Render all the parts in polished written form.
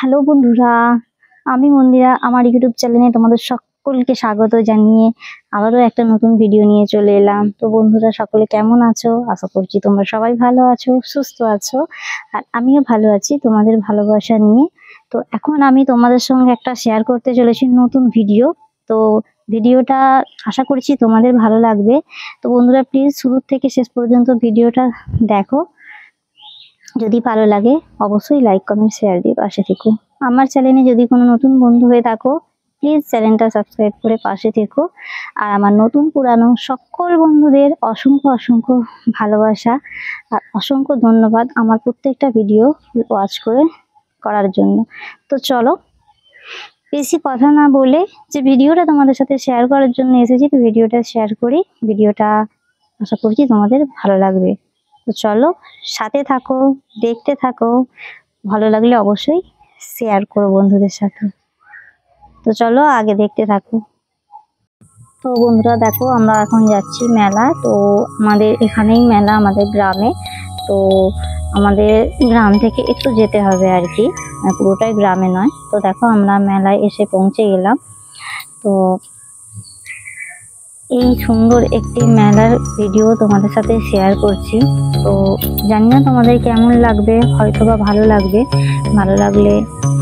Hello বন্ধুরা, আমি মন্দিরা। আমার ইউটিউব চ্যানেলে তোমাদের সকলকে স্বাগত জানিয়ে আবারও একটা নতুন ভিডিও নিয়ে চলে এলাম। তো বন্ধুরা, সকলে কেমন আছো? আশা করছি তোমরা সবাই ভালো আছো, সুস্থ আছো, আর আমিও ভালো আছি তোমাদের ভালোবাসা নিয়ে। তো এখন আমি তোমাদের সঙ্গে একটা শেয়ার করতে চলেছি নতুন ভিডিও। তো ভিডিওটা আশা করছি তোমাদের ভালো লাগবে। তো বন্ধুরা, প্লিজ শুরু থেকে শেষ পর্যন্ত ভিডিওটা দেখো। যদি ভালো লাগে অবশ্যই লাইক কমেন্ট শেয়ার দিয়ে পাশে থেকো। আমার চ্যানেলে যদি কোনো নতুন বন্ধু হয়ে থাকো, প্লিজ চ্যানেলটা সাবস্ক্রাইব করে পাশে থেকো। আর আমার নতুন পুরানো সকল বন্ধুদের অসংখ্য অসংখ্য ভালোবাসা আর অসংখ্য ধন্যবাদ আমার প্রত্যেকটা ভিডিও ওয়াচ করার জন্য। তো চলো, বেশি কথা না বলে যে ভিডিওটা তোমাদের সাথে শেয়ার করার জন্য এসেছি, তো ভিডিওটা শেয়ার করি। ভিডিওটা আশা করছি তোমাদের ভালো লাগবে। তো চলো, সাথে থাকো, দেখতে থাকো। ভালো লাগলে অবশ্যই শেয়ার করো বন্ধুদের সাথে। তো চলো আগে দেখতে থাকো। তো বন্ধুরা দেখো, আমরা এখন যাচ্ছি মেলা। তো আমাদের এখানেই মেলা, আমাদের গ্রামে। তো আমাদের গ্রাম থেকে একটু যেতে হবে আর কি, পুরোটাই গ্রামে নয়। তো দেখো, আমরা মেলায় এসে পৌঁছে গেলাম। তো এই সুন্দর একটি মেলার ভিডিও তোমাদের সাথে শেয়ার করছি। তো জানি না তোমাদের কেমন লাগবে, হয়তো বা ভালো লাগবে। ভালো লাগলে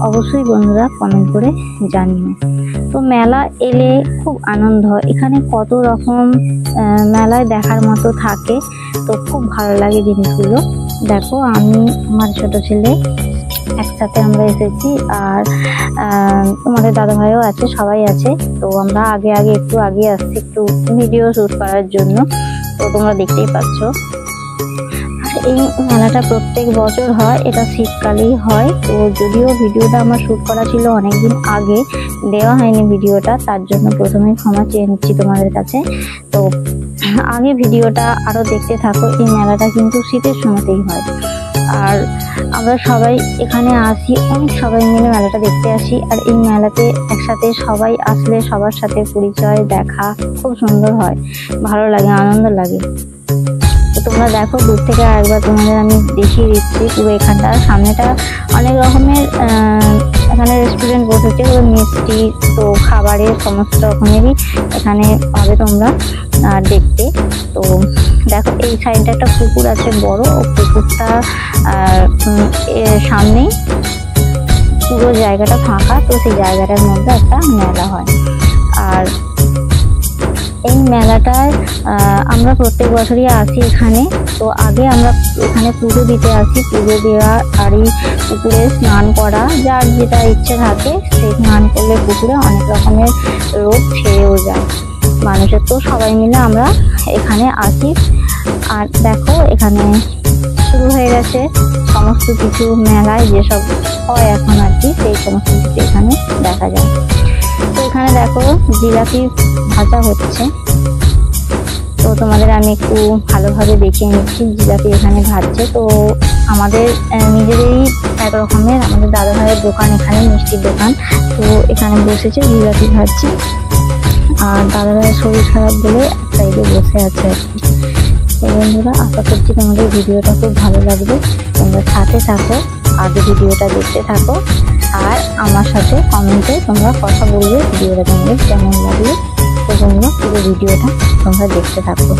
অবশ্যই বন্ধুরা কমেন্ট করে জানিও। তো মেলা এলে খুব আনন্দ হয়, এখানে কত রকম মেলায় দেখার মতো থাকে। তো খুব ভালো লাগে জিনিসগুলো। দেখো, আমি আমার ছোট ছেলে একসাথে আমরা এসেছি, আর তোমাদের দাদা ভাইও আছে, সবাই আছে। তো আমরা একটু আগে আসছি একটু ভিডিও শুট করার জন্য। তো তোমরা দেখতেই পাচ্ছ। এই মেলাটা প্রত্যেক বছর হয়, এটা শীতকালেই হয়। তো যদিও ভিডিওটা আমার শুট করা ছিল অনেকদিন আগে, দেওয়া হয়নি ভিডিওটা, তার জন্য প্রথমে ক্ষমা চেয়ে নিচ্ছি তোমাদের কাছে। তো আগে ভিডিওটা আরো দেখতে থাকো। এই মেলাটা কিন্তু শীতের সময়তেই হয়, আর আমরা সবাই এখানে আসি, অনেক সবাই মিলে মেলাটা দেখতে আসি। আর এই মেলাতে একসাথে সবাই আসলে সবার সাথে পরিচয় দেখা খুব সুন্দর হয়, ভালো লাগে, আনন্দ লাগে। তো তোমরা দেখো, দূর থেকে আরেকবার তোমাদের আমি দেখিয়ে দিচ্ছি পুরো এখানটা। সামনেটা অনেক রকমের এখানে রেস্টুরেন্ট বসেছে, মিষ্টি তো খাবারের সমস্ত রকমেরই এখানে পাবে তোমরা দেখতে। তো দেখো, এই সাইডটা একটা পুকুর আছে বড়, ও পুকুরটা সামনেই পুরো জায়গাটা ফাঁকা। তো সেই জায়গাটার মধ্যে একটা মেলা হয়। আর এই মেলাটায় আমরা প্রত্যেক বছরই আসি এখানে। তো আগে আমরা এখানে পুজো দিতে আসি, পুজো দেওয়া আর এই পুকুরে স্নান করা, যার যেটা ইচ্ছে থাকে সেই স্নান করলে পুকুরে অনেক রকমের রোগ ছেড়েও যায় মানুষের। তো সবাই মিলে আমরা এখানে আসি। আর দেখো, এখানে শুরু হয়ে গেছে সমস্ত কিছু, মেলায় যেসব হয় এখন আর কি, সেই সমস্ত কিছু এখানে দেখা যায়। তো এখানে দেখো, জিলাপি ভাজা হচ্ছে। তো তোমাদের আমি একটু ভালোভাবে দেখিয়ে নিচ্ছি, জিলাপি এখানে ভাজছে। তো আমাদের নিজেদেরই এক রকমের, আমাদের দাদা ভাইয়ের দোকান এখানে, মিষ্টির দোকান। তো এখানে বসেছে, জিলাপি ভাজছে। আর দাদা ভাইয়ের শরীর খারাপ বলে এক সাইডে বসে আছে আর কি। তো বন্ধুরা, আশা করছি তোমাদের ভিডিওটা খুব ভালো লাগবে। তোমরা সাথে থাকো, আগে ভিডিওটা দেখতে থাকো, আর আমার সাথে কমেন্টে তোমরা কথা বলবে ভিডিওটা তোমাদের কেমন লাগবে। তো তোমরা পুরো ভিডিওটা তোমরা দেখতে থাকো।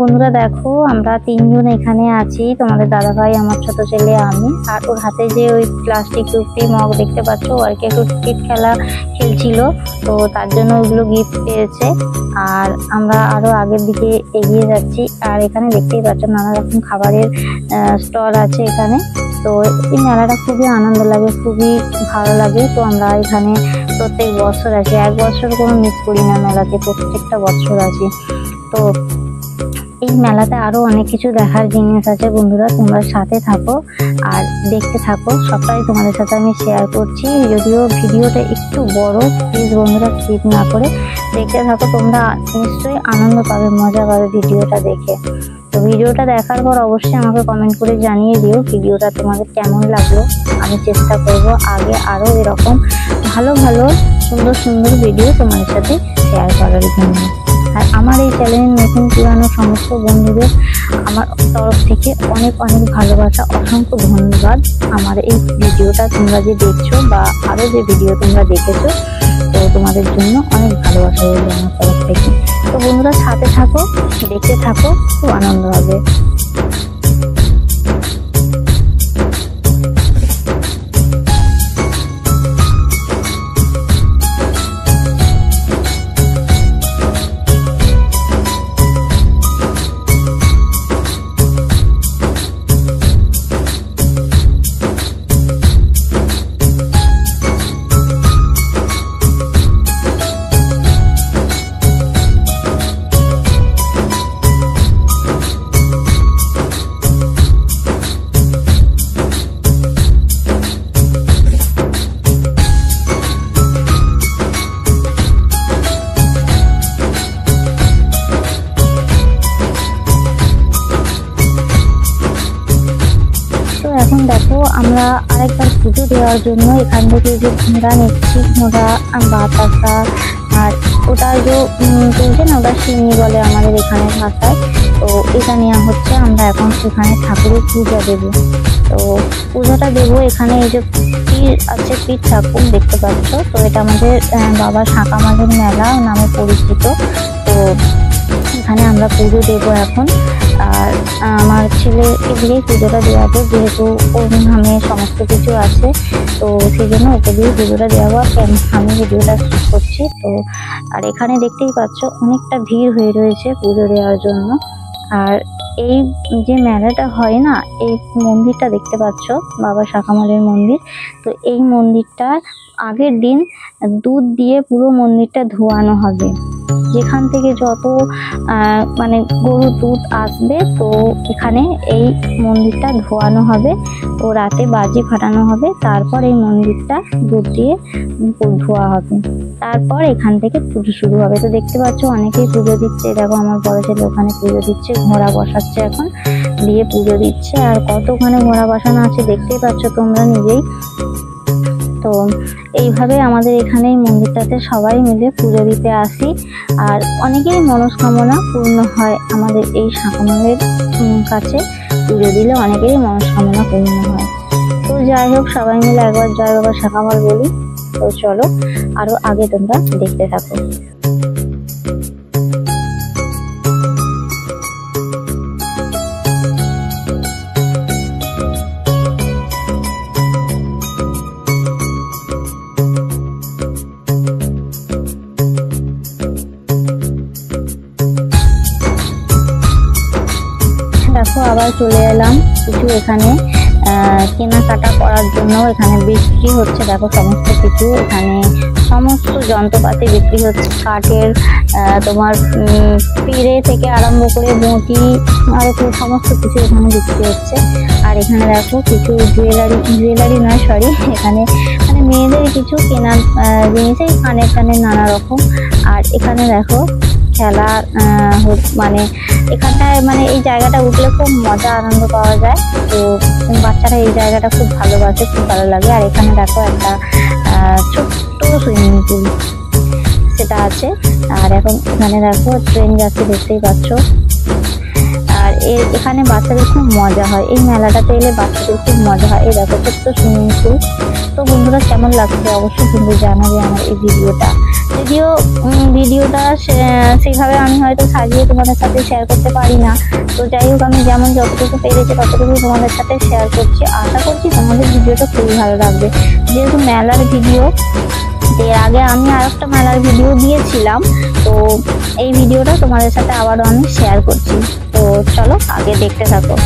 বন্ধুরা দেখো আমরা তিনজন এখানে আছি, তোমাদের দাদা ভাই, আমার ছোট ছেলে, আমি। আর ওর হাতে যে ওই প্লাস্টিক টুপি মগ দেখতে পাচ্ছ, আর কি একটু টিকিট খেলা খেলছিল, তো তার জন্য ওইগুলো গিফট পেয়েছে। আর আমরা আরো আগের দিকে এগিয়ে যাচ্ছি। আর এখানে দেখতেই পাচ্ছ নানা রকম খাবারের স্টল আছে এখানে। তো এই মেলাটা খুবই আনন্দ লাগে, খুবই ভালো লাগে। তো আমরা এখানে প্রত্যেক বছর আসি, এক বছর কোনো মিস করি না মেলাতে, প্রত্যেকটা বছর আসি। তো এই মেলাতে আরো অনেক কিছু দেখার জিনিস আছে বন্ধুরা, তোমরা সাথে থাকো আর দেখতে থাকো। সবটাই তোমাদের সাথে আমি শেয়ার করছি, যদিও ভিডিওটা একটু বড়, প্লিজ বন্ধুরা স্কিপ না করে দেখতে থাকো। তোমরা নিশ্চয়ই আনন্দ পাবে, মজা পাবে ভিডিওটা দেখে। তো ভিডিওটা দেখার পর অবশ্যই আমাকে কমেন্ট করে জানিয়ে দিও ভিডিওটা তোমাদের কেমন লাগলো। আমি চেষ্টা করব আগে আরো এরকম ভালো ভালো সুন্দর সুন্দর ভিডিও তোমাদের সাথে শেয়ার করার জন্য। আর আমার এই চ্যানেলের নতুন পুরানো সমস্ত বন্ধুদের আমার তরফ থেকে অনেক অনেক ভালোবাসা, অসংখ্য ধন্যবাদ। আমার এই ভিডিওটা তোমরা যে দেখছো বা আরো যে ভিডিও তোমরা দেখেছো, তো তোমাদের জন্য অনেক ভালোবাসা রইল আমার তরফ থেকে। তো বন্ধুরা সাথে থাকো, দেখতে থাকো, খুব আনন্দ হবে। এখন দেখো আমরা আরেকবার পুজো দেওয়ার জন্য এখান থেকে যে ঘোড়া নিচ্ছি, ঘোড়া বাতাসা, আর ওটা যে তুলছে না, ওটা সিন্নি বলে আমাদের এখানে ভাষায়। তো এটা নেওয়া হচ্ছে, আমরা এখন সেখানে ঠাকুরের পূজা দেবো। তো পূজাটা দেবো এখানে। এই যে পীর আছে, পীর ঠাকুর দেখতে পাচ্ছ, তো এটা আমাদের বাবা শাঁকামালের মেলা নামে পরিচিত। তো এখানে আমরা পুজো দেবো এখন। আর আমার ছেলেকে দিয়েই পুজোটা দেওয়াবো, যেহেতু ওর নামে সমস্ত কিছু আছে, তো সেই জন্য ওকে দিয়ে পুজোটা দেওয়াবো। আমি ভিডিওটা শুট করছি। তো আর এখানে দেখতেই পাচ্ছ অনেকটা ভিড় হয়ে রয়েছে পুজো দেওয়ার জন্য। আর এই যে মেলাটা হয় না, এই মন্দিরটা দেখতে পাচ্ছ বাবা শাঁকামালের মন্দির। তো এই মন্দিরটা আগের দিন দুধ দিয়ে পুরো মন্দিরটা ধোয়ানো হবে। যেখান থেকে যত মানে গরুর দুধ আসবে, তো এখানে এই মন্দিরটা ধোয়ানো হবে। তো রাতে বাজি ফাটানো হবে, তারপর এই মন্দিরটা দুধ দিয়ে ধোয়া হবে, তারপর এখান থেকে পুজো শুরু হবে। তো দেখতে পাচ্ছ অনেকেই পুজো দিচ্ছে, দেখো আমার বড় ছেলে ওখানে পুজো দিচ্ছে, ঘোড়া বসাচ্ছে এখন, দিয়ে পুজো দিচ্ছে। আর কত ওখানে ঘোড়া বসানো আছে দেখতেই পাচ্ছ তোমরা নিজেই। তো এইভাবে আমাদের এখানে এই মন্দিরটাতে সবাই মিলে পুজো দিতে আসি। আর অনেকেরই মনস্কামনা পূর্ণ হয় আমাদের এই শাঁকামালের কাছে পুজো দিলে, অনেকেরই মনস্কামনা পূর্ণ হয়। তো যাই হোক, সবাই মিলে একবার জয় বাবা শাঁকামাল বলি। তো চলো আরো আগে তোমরা দেখতে থাকো। দেখো আবার চলে এলাম কিছু এখানে কেনাকাটা করার জন্য। এখানে বিক্রি হচ্ছে, দেখো সমস্ত কিছু এখানে, সমস্ত যন্ত্রপাতি বিক্রি হচ্ছে। কাঠের তোমার পিঁড়ে থেকে আরম্ভ করে বঁটি আর সমস্ত কিছু এখানে বিক্রি হচ্ছে। আর এখানে দেখো কিছু জুয়েলারি নয় সরি, এখানে মানে মেয়েদের কিছু কেনার জিনিস, এই কানের নানা রকম। আর এখানে দেখো খেলা, মানে এখানটায় মানে এই জায়গাটা উঠলে খুব মজা আনন্দ পাওয়া যায়। তো বাচ্চারা এই জায়গাটা খুব ভালোবাসে, খুব ভালো লাগে। আর এখানে দেখো একটা ছোট্ট সুইমিং পুল সেটা আছে। আর এখন এখানে দেখো ট্রেন যাচ্ছে, দেখতেই পাচ্ছ। আর এখানে বাচ্চাদের খুব মজা হয়, এই মেলাটাতে এলে বাচ্চাদের খুব মজা হয়। এই দেখো ছোট্ট সুইমিং পুল। তো বন্ধুরা কেমন লাগছে অবশ্যই কিন্তু জানাবে আমার এই ভিডিওটা সেভাবে আমি হয়তো সাজিয়ে তোমাদের সাথে শেয়ার করতে পারি না। তো যাই হোক, আমি যেমন যতটুকু পেরেছি ততটুকু তোমাদের সাথে শেয়ার করছি। আশা করছি তোমাদের ভিডিওটা খুবই ভালো লাগবে। যেহেতু মেলার ভিডিও, এর আগে আমি আরেকটা মেলার ভিডিও দিয়েছিলাম, তো এই ভিডিওটা তোমাদের সাথে আবারও আমি শেয়ার করছি। তো চলো আগে দেখতে থাকো।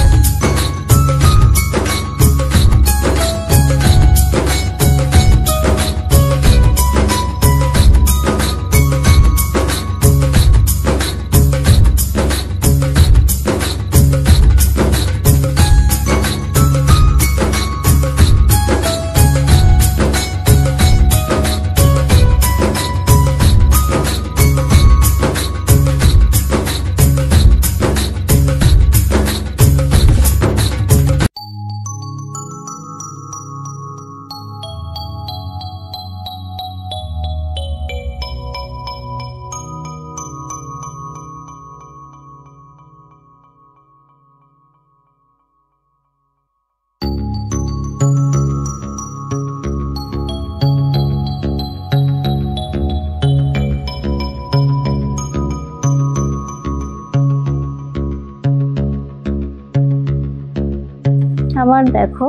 আবার দেখো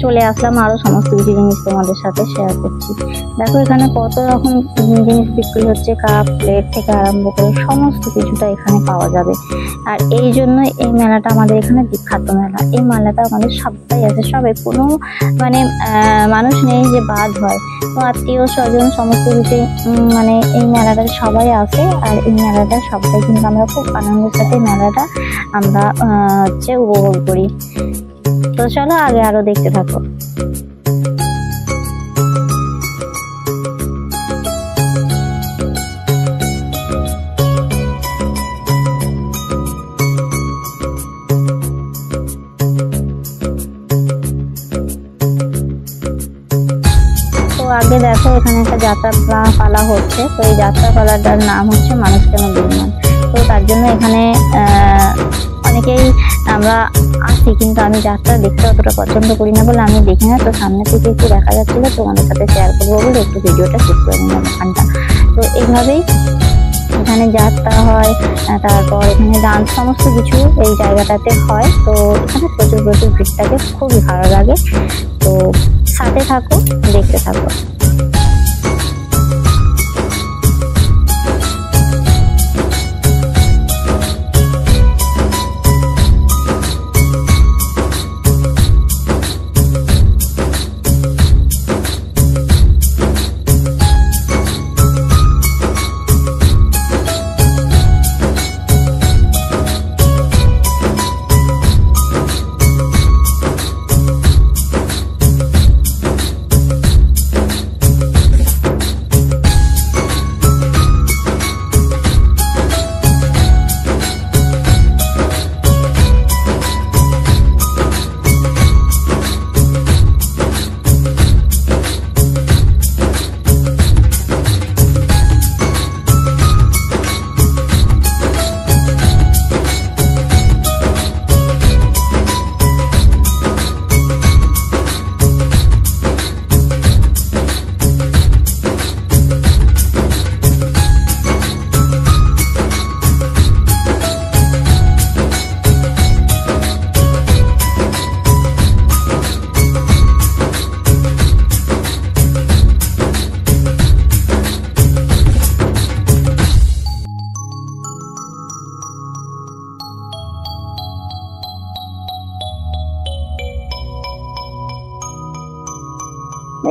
চলে আসলাম আরো সমস্ত কিছু জিনিস তোমাদের সাথে শেয়ার করছি। দেখো এখানে কত রকম জিনিস বিক্রি হচ্ছে, কাপ প্লেট থেকে আরম্ভ করে সমস্ত কিছুটা এখানে পাওয়া যাবে। আর এই জন্য এই মেলাটা আমাদের এখানে বিখ্যাত মেলা। এই মেলাটা আমাদের সবাই আছে, সবাই কোনো মানে মানুষ নেই যে বাদ হয়। তো আত্মীয় স্বজন সমস্ত কিছু মানে এই মেলাটা সবাই আসে। আর এই মেলাটা সবাই কিন্তু আমরা খুব আনন্দের সাথে মেলাটা আমরা উপভোগ করি। তো চলো আগে আরো দেখতে থাকো। তো আগে দেখো এখানে একটা যাত্রা পালা হচ্ছে। তো এই যাত্রা পালাটার নাম হচ্ছে মানুষ কেন বিমান। তো তার জন্য এখানে অনেকেই আমরা আসি, কিন্তু আমি যাত্রা দেখতে অতটা পছন্দ করি না বলে আমি দেখি না। তো সামনে থেকে একটু দেখা যাচ্ছিল, তোমাদের সাথে শেয়ার করবো বলে একটু ভিডিওটা শুট করে নিলাম ওখানটা। তো এইভাবেই এখানে যাত্রা হয়, তারপর এখানে ডান্স সমস্ত কিছু এই জায়গাটাতে হয়। তো এখানে প্রচুর ভিড় থাকে, খুবই ভালো লাগে। তো সাথে থাকো, দেখতে থাকো।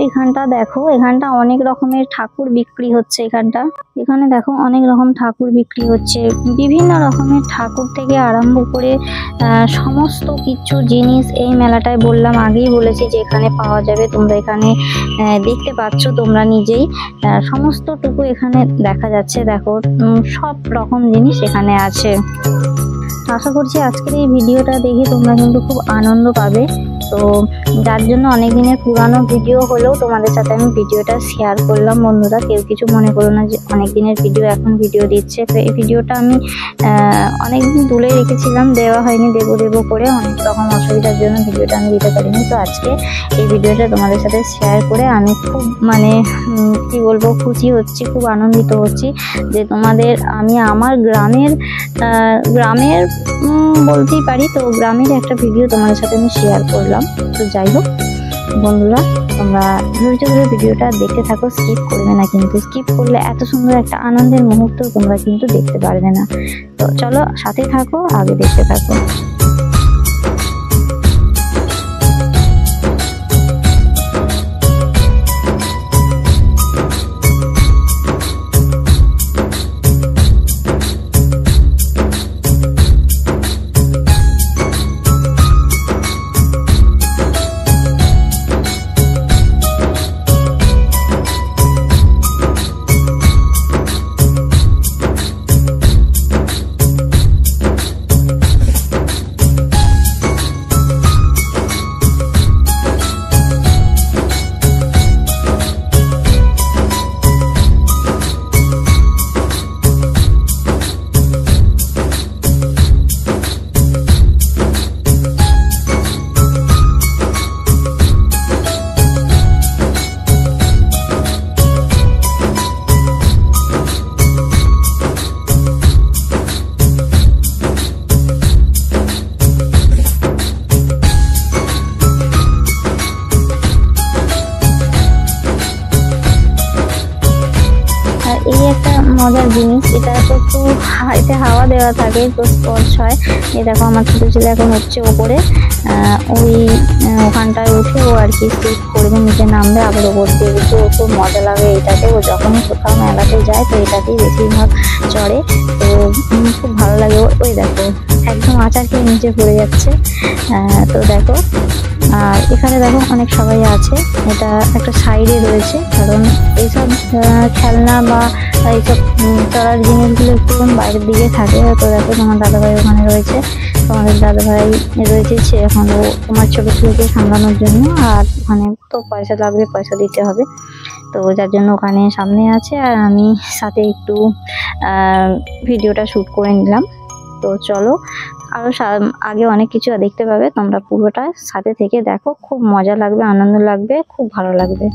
এখানটা দেখো, এখানটা অনেক রকমের ঠাকুর বিক্রি হচ্ছে। এখানে দেখো অনেক রকম ঠাকুর বিক্রি হচ্ছে। বিভিন্ন রকমের ঠাকুর থেকে আরম্ভ করে সমস্ত কিছু জিনিস এই মেলাটায় বললাম, আগেই বলেছি যে এখানে পাওয়া যাবে। তোমরা এখানে দেখতে পাচ্ছ তোমরা নিজেই, সমস্তটুকু এখানে দেখা যাচ্ছে। দেখো সব রকম জিনিস এখানে আছে। আশা করছি আজকের এই ভিডিওটা দেখে তোমরা কিন্তু খুব আনন্দ পাবে। তো তো যার জন্য অনেক দিনের পুরানো ভিডিও হলেও তোমাদের সাথে আমি ভিডিওটা শেয়ার করলাম বন্ধুরা। কেউ কিছু মনে করো না যে অনেক দিনের ভিডিও এখন ভিডিও দিচ্ছে। তো এই ভিডিওটা আমি অনেকদিন তুলে রেখেছিলাম, দেওয়া হয়নি, দেবো করে অনেক রকম অসুবিধার জন্য ভিডিওটা আমি দিতে পারিনি। তো আজকে এই ভিডিওটা তোমাদের সাথে শেয়ার করে আমি খুব মানে কি বলবো, খুশি হচ্ছি, খুব আনন্দিত হচ্ছি যে তোমাদের আমি আমার গ্রামের বলতেই পারি, তো গ্রামের একটা ভিডিও তোমাদের সাথে আমি শেয়ার করলাম। তো যাই হোক বন্ধুরা, তোমরা ধৈর্য ধরে ভিডিওটা দেখতে থাকো, স্কিপ করবে না কিন্তু। স্কিপ করলে এত সুন্দর একটা আনন্দের মুহূর্ত তোমরা কিন্তু দেখতে পারবে না। তো চলো সাথে থাকো, আগে দেখতে থাকো। এই একটা মজার জিনিস, এটা তো একটু এতে হাওয়া দেওয়া থাকে, তো স্পর্শ হয়। এই দেখো আমার ছোটো ছেলে এখন হচ্ছে ওপরে, ওই ওখানটায় উঠে ও আর কি স্লিপ করবে, নিচে নামবে, আবার ওপর দিয়ে উঠে। ও খুব মজা লাগে এটাতে। ও যখনই কোথাও মেলাতে যায় তো এটাতেই বেশিরভাগ চড়ে, তো খুব ভালো লাগে। ওই দেখো একদম আচার খেয়ে নিচে পড়ে যাচ্ছে। তো দেখো, আর এখানে দেখো অনেক সবাই আছে, এটা একটা সাইডে রয়েছে, কারণ এইসব খেলনা বা এইসব চড়ার জিনিসগুলো একটু বাইরের দিকে থাকে। তো দেখো তোমার দাদাভাই ওখানে রয়েছে, তোমাদের দাদাভাই রয়েছে এখন ও তোমার ছোটো ছেলেকে সামলানোর জন্য, আর ওখানে তো পয়সা লাগবে, পয়সা দিতে হবে, তো যার জন্য ওখানে সামনে আছে। আর আমি সাথে একটু ভিডিওটা শ্যুট করে নিলাম। তো চলো, আরও আগে অনেক কিছু দেখতে পাবে তোমরা, পুরোটা সাথে থেকে দেখো, খুব মজা লাগবে, আনন্দ লাগবে, খুব ভালো লাগবে।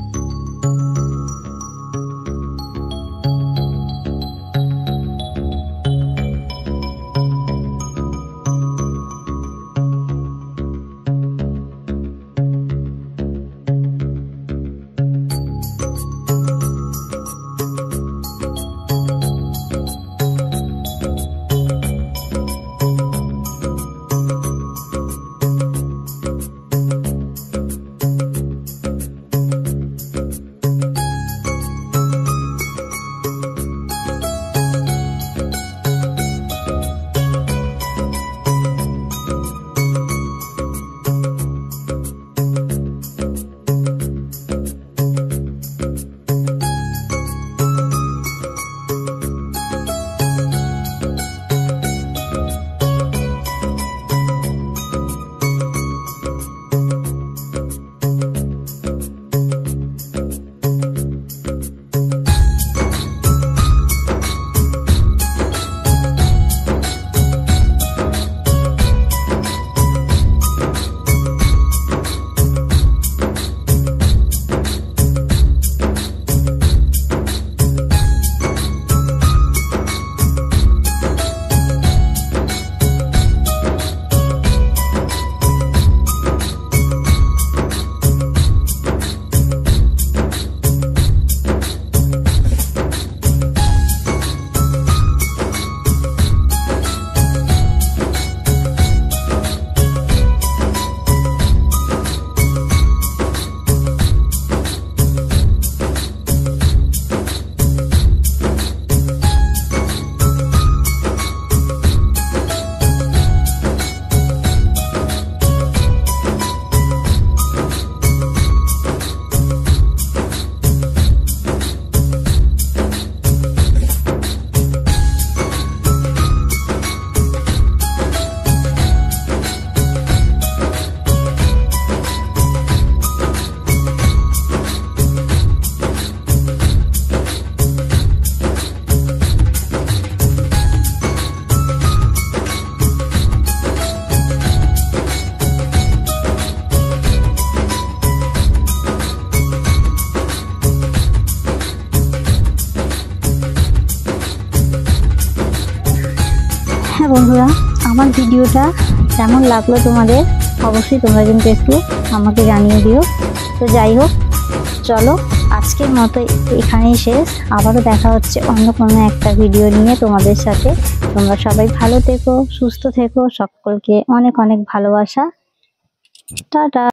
হ্যাঁ বন্ধুরা, আমার ভিডিওটা কেমন লাগলো তোমাদের অবশ্যই তোমরা কিন্তু একটু আমাকে জানিয়ে দিও। তো যাই হোক, চলো আজকের মতো এখানেই শেষ। আবারও দেখা হচ্ছে অন্য কোনো একটা ভিডিও নিয়ে তোমাদের সাথে। তোমরা সবাই ভালো থেকো, সুস্থ থেকো, সকলকে অনেক অনেক ভালোবাসা। টাটা।